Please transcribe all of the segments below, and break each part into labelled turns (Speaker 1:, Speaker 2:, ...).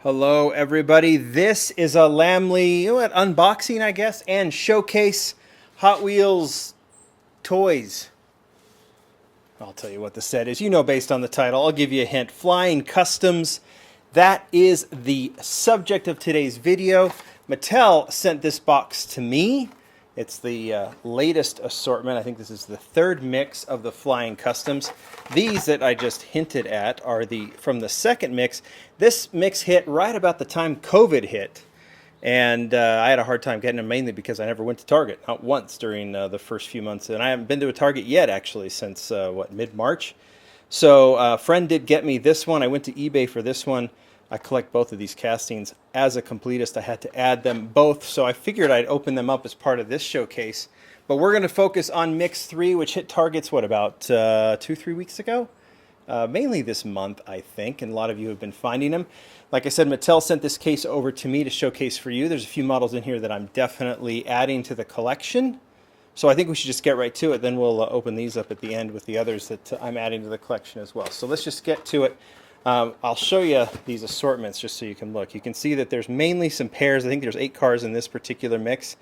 Speaker 1: Hello, everybody. This is a Lamley unboxing, I guess, and showcase Hot Wheels toys. I'll tell you what the set is. You know, based on the title. I'll give you a hint. Flying Customs. That is the subject of today's video. Mattel sent this box to me. It's the latest assortment. I think this is the third mix of the Flying Customs. These that I just hinted at are from the second mix. This mix hit right about the time COVID hit. And I had a hard time getting them mainly because I never went to Target, not once during the first few months. And I haven't been to a Target yet, actually, since, mid-March. So a friend did get me this one. I went to eBay for this one. I collect both of these castings. As a completist, I had to add them both, so I figured I'd open them up as part of this showcase. But we're going to focus on Mix 3, which hit Targets, about 2-3 weeks ago? Mainly this month, I think, and a lot of you have been finding them. Like I said, Mattel sent this case over to me to showcase for you. There's a few models in here that I'm definitely adding to the collection. So I think we should just get right to it. Then we'll open these up at the end with the others that I'm adding to the collection as well. So let's just get to it. I'll show you these assortments just so you can look. You can see that there's mainly some pairs. I think there's 8 cars in this particular mix.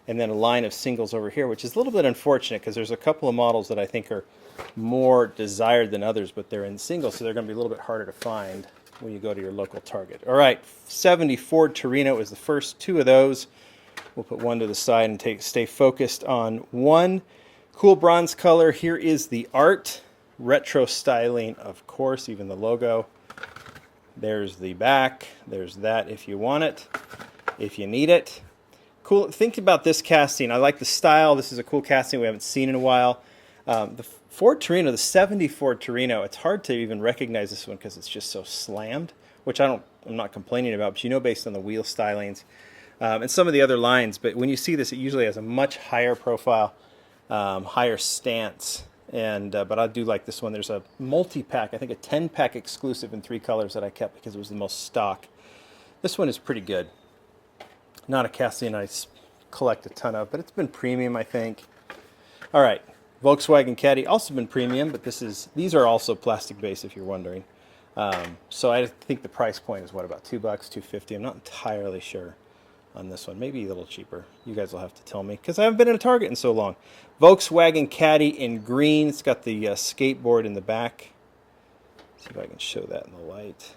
Speaker 1: And then a line of singles over here, which is a little bit unfortunate because there's a couple of models that I think are more desired than others, but they're in singles, so they're going to be a little bit harder to find when you go to your local Target. All right, 70 Ford Torino is the first 2 of those. We'll put one to the side and stay focused on one. Cool bronze color. Here is the art. Retro styling, of course, even the logo. There's the back. There's that if you want it, if you need it. Cool. Think about this casting. I like the style. This is a cool casting we haven't seen in a while. The Ford Torino, the 70 Ford Torino, it's hard to even recognize this one because it's just so slammed, which I'm not complaining about, but you know, based on the wheel stylings and some of the other lines. But when you see this, it usually has a much higher profile, higher stance. But I do like this one. There's a multi-pack, I think a 10-pack exclusive in 3 colors that I kept because it was the most stock. This one is pretty good. Not a casting I collect a ton of, but it's been premium, I think. All right, Volkswagen Caddy, also been premium, but these are also plastic base if you're wondering. So I think the price point is about $2, $2.50. I'm not entirely sure on this one. Maybe a little cheaper. You guys will have to tell me because I haven't been in a Target in so long. Volkswagen Caddy in green. It's got the skateboard in the back. See if I can show that in the light.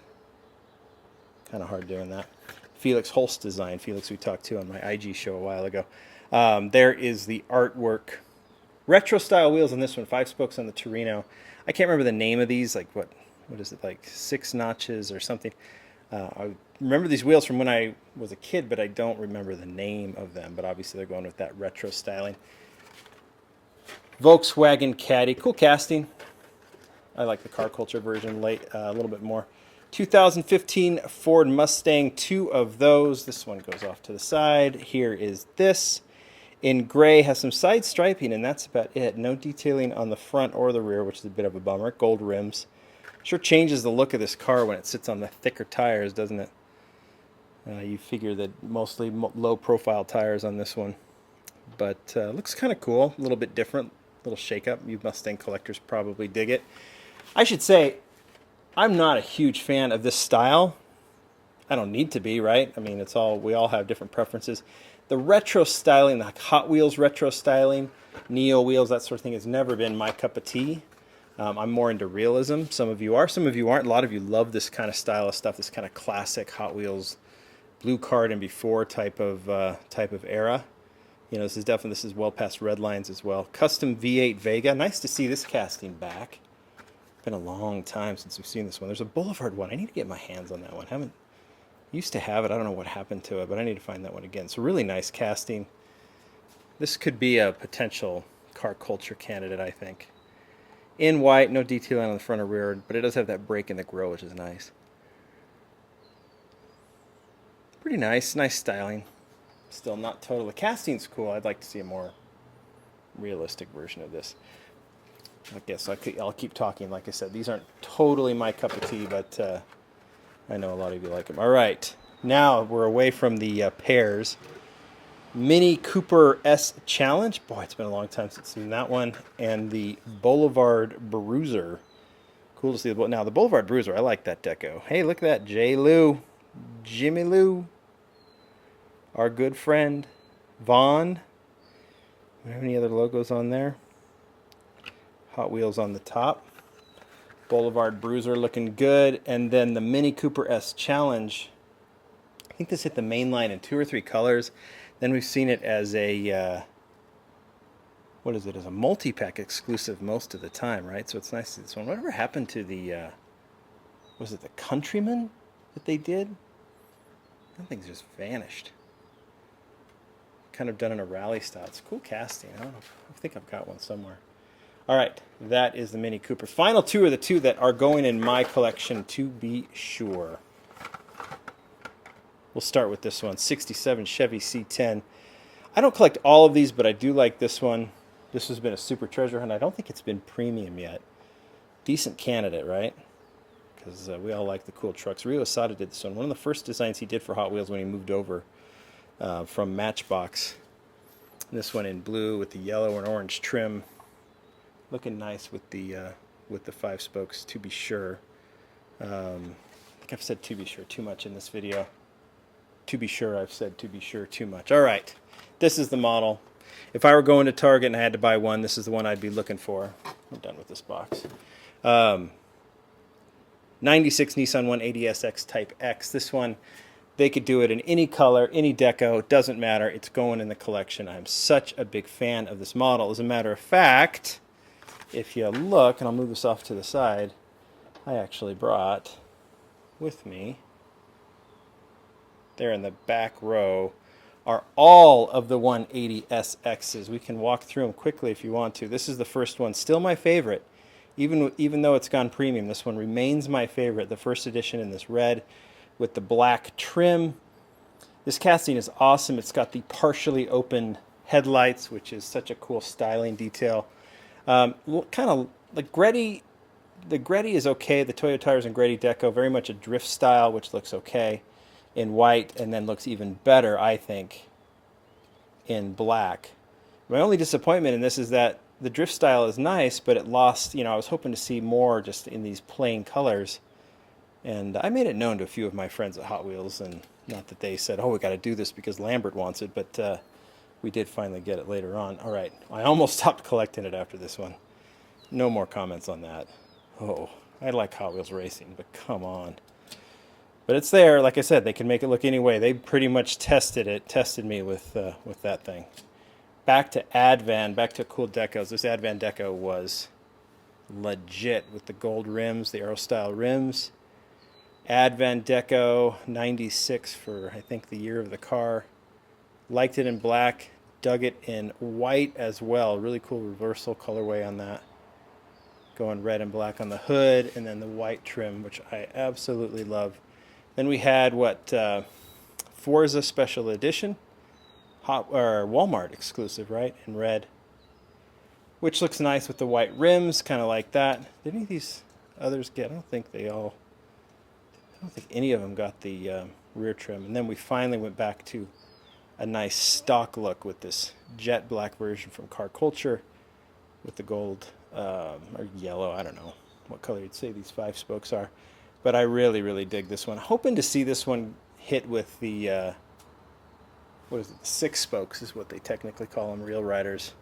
Speaker 1: Kind of hard doing that. Felix Holst design. Felix we talked to on my IG show a while ago. There is the artwork. Retro style wheels on this one. 5 spokes on the Torino. I can't remember the name of these. Like what is it? Like 6 notches or something. I remember these wheels from when I was a kid, but I don't remember the name of them. But obviously they're going with that retro styling. Volkswagen Caddy. Cool casting. I like the car culture version a little bit more. 2015 Ford Mustang, 2 of those. This one goes off to the side. Here is this. In gray, has some side striping, and that's about it. No detailing on the front or the rear, which is a bit of a bummer. Gold rims. Sure changes the look of this car when it sits on the thicker tires, doesn't it? You figure that mostly low-profile tires on this one. But looks kind of cool. A little bit different. A little shake-up. You Mustang collectors probably dig it. I should say, I'm not a huge fan of this style. I don't need to be, right? I mean, we all have different preferences. The retro styling, the Hot Wheels retro styling, Neo wheels, that sort of thing has never been my cup of tea. I'm more into realism. Some of you are, some of you aren't. A lot of you love this kind of style of stuff, this kind of classic Hot Wheels, blue card and before type of era. You know, this is well past red lines as well. Custom V8 Vega. Nice to see this casting back. Been a long time since we've seen this one. There's a Boulevard one. I need to get my hands on that one. Used to have it. I don't know what happened to it, but I need to find that one again. So really nice casting. This could be a potential car culture candidate, I think. In white, no detailing on the front or rear, but it does have that break in the grille, which is nice. Pretty nice. Nice styling. Still not total. The casting's cool. I'd like to see a more realistic version of this. I guess I'll keep talking. Like I said, these aren't totally my cup of tea, but I know a lot of you like them. All right, now we're away from the pairs. Mini Cooper S Challenge. Boy, it's been a long time since I've seen that one. And the Boulevard Bruiser. Cool to see the now the Boulevard Bruiser. I like that deco. Hey, look at that, J. Lou. Jimmy Lou, our good friend Vaughn. Do we have any other logos on there? Hot Wheels on the top. Boulevard Bruiser looking good. And then the Mini Cooper S Challenge. I think this hit the main line in 2 or 3 colors. Then we've seen it as a, what is it, as a multi-pack exclusive most of the time, right? So it's nice to see this one. Whatever happened to the, was it the Countryman that they did? That thing's just vanished. Kind of done in a rally style. It's a cool casting. I don't know. I think I've got one somewhere. All right, that is the Mini Cooper. Final 2 are the 2 that are going in my collection to be sure. We'll start with this one, 67 Chevy C10. I don't collect all of these, but I do like this one. This has been a super treasure hunt. I don't think it's been premium yet. Decent candidate, right? Because we all like the cool trucks. Ryo Asada did this one. One of the first designs he did for Hot Wheels when he moved over from Matchbox. This one in blue with the yellow and orange trim. Looking nice with the 5 spokes, to be sure. I think I've said to be sure too much in this video. To be sure, I've said to be sure too much. All right, this is the model. If I were going to Target and I had to buy one, this is the one I'd be looking for. I'm done with this box. 96 Nissan 180SX Type X. This one, they could do it in any color, any deco. Doesn't matter. It's going in the collection. I'm such a big fan of this model. As a matter of fact, if you look, and I'll move this off to the side, I actually brought with me, there in the back row, are all of the 180SXs. We can walk through them quickly if you want to. This is the first one, still my favorite. Even though it's gone premium, this one remains my favorite. The first edition in this red with the black trim. This casting is awesome. It's got the partially open headlights, which is such a cool styling detail. Kind of like Greddy. The Greddy is okay. The Toyo tires and Greddy deco, very much a drift style, which looks okay in white, and then looks even better, I think, in black. My only disappointment in this is that the drift style is nice, but it lost, I was hoping to see more just in these plain colors. And I made it known to a few of my friends at Hot Wheels, and not that they said, oh, we got to do this because Lambert wants it, but we did finally get it later on. All right, I almost stopped collecting it after this one. No more comments on that. Oh, I like Hot Wheels racing, but come on. But it's there. Like I said, they can make it look any way. They pretty much tested me with that thing. Back to Advan, back to cool decos. This Advan deco was legit with the gold rims, the Aero style rims. Advan deco, 96 for, I think, the year of the car. Liked it in black, dug it in white as well. Really cool reversal colorway on that. Going red and black on the hood, and then the white trim, which I absolutely love. Then we had Forza Special Edition, Walmart exclusive, right, in red, which looks nice with the white rims, kind of like that. Did any of these others get? I don't think any of them got the rear trim. And then we finally went back to a nice stock look with this jet black version from Car Culture with the gold or yellow. I don't know what color you'd say these 5 spokes are. But I really, really dig this one. Hoping to see this one hit with the, what is it, the 6 spokes is what they technically call them, Real Riders,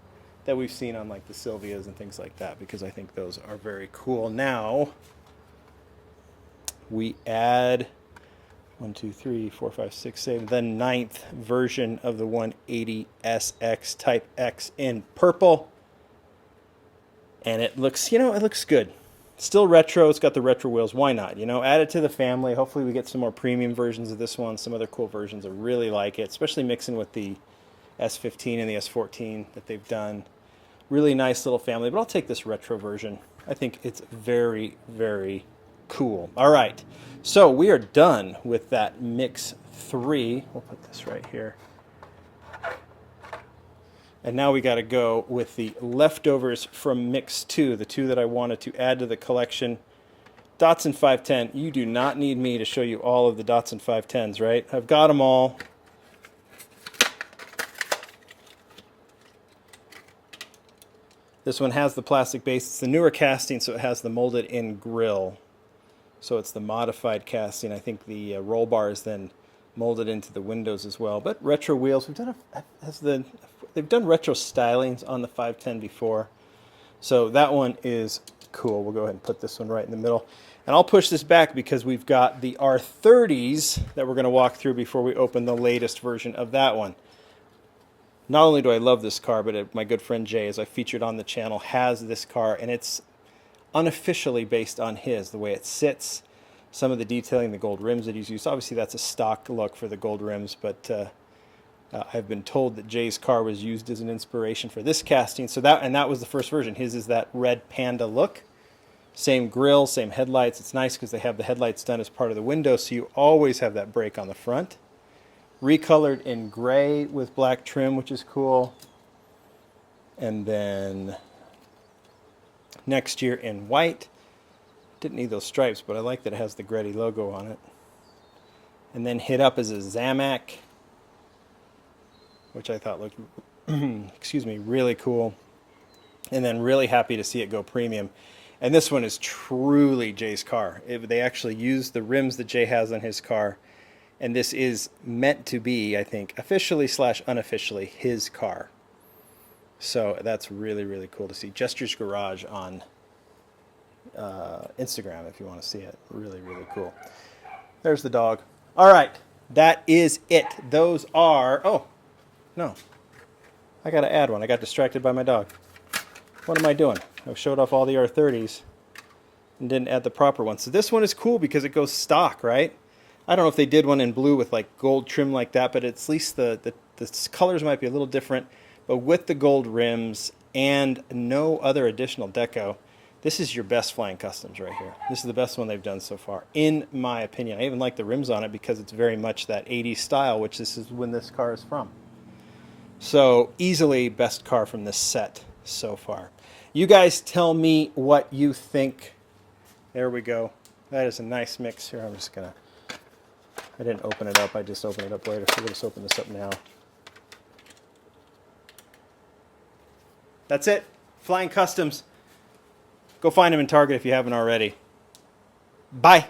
Speaker 1: that we've seen on like the Silvias and things like that, because I think those are very cool. Now, we add 1, 2, 3, 4, 5, 6, 7, the 9th version of the 180SX Type X in purple. And it looks, it looks good. Still retro. It's got the retro wheels. Why not? Add it to the family. Hopefully we get some more premium versions of this one. Some other cool versions. I really like it, especially mixing with the S15 and the S14 that they've done. Really nice little family. But I'll take this retro version. I think it's very, very cool. All right. So we are done with that Mix 3. We'll put this right here. And now we got to go with the leftovers from Mix 2, the 2 that I wanted to add to the collection. Datsun 510. You do not need me to show you all of the Datsun 510s, right? I've got them all. This one has the plastic base. It's the newer casting, so it has the molded-in grill. So it's the modified casting. I think the roll bar is then molded into the windows as well. But retro wheels, they've done retro stylings on the 510 before. So that one is cool. We'll go ahead and put this one right in the middle. And I'll push this back because we've got the R30s that we're going to walk through before we open the latest version of that one. Not only do I love this car, but my good friend Jay, as I featured on the channel, has this car, and it's unofficially based on his, the way it sits, some of the detailing, the gold rims that he's used. Obviously, that's a stock look for the gold rims, but I've been told that Jay's car was used as an inspiration for this casting. So that was the first version. His is that red panda look. Same grille, same headlights. It's nice because they have the headlights done as part of the window, so you always have that brake on the front. Recolored in gray with black trim, which is cool. And then next year in white. Didn't need those stripes, but I like that it has the Gretty logo on it. And then hit up as a Zamac, which I thought looked excuse me, really cool. And then really happy to see it go premium. And this one is truly Jay's car. They actually used the rims that Jay has on his car. And this is meant to be, I think, officially / unofficially his car. So that's really, really cool to see. Gestures Garage on Instagram if you want to see it. Really, really cool. There's the dog. All right, that is it. Those are... Oh, no. I got to add one. I got distracted by my dog. What am I doing? I showed off all the R30s and didn't add the proper one. So this one is cool because it goes stock, right? I don't know if they did one in blue with like gold trim like that, but at least the colors might be a little different. But with the gold rims and no other additional deco, this is your best Flying Customs right here. This is the best one they've done so far, in my opinion. I even like the rims on it because it's very much that 80s style, which this is when this car is from. So easily best car from this set so far. You guys tell me what you think. There we go. That is a nice mix here. I'm just going to... I didn't open it up. I just opened it up later. So we'll just open this up now. That's it. Flying Customs. Go find them in Target if you haven't already. Bye.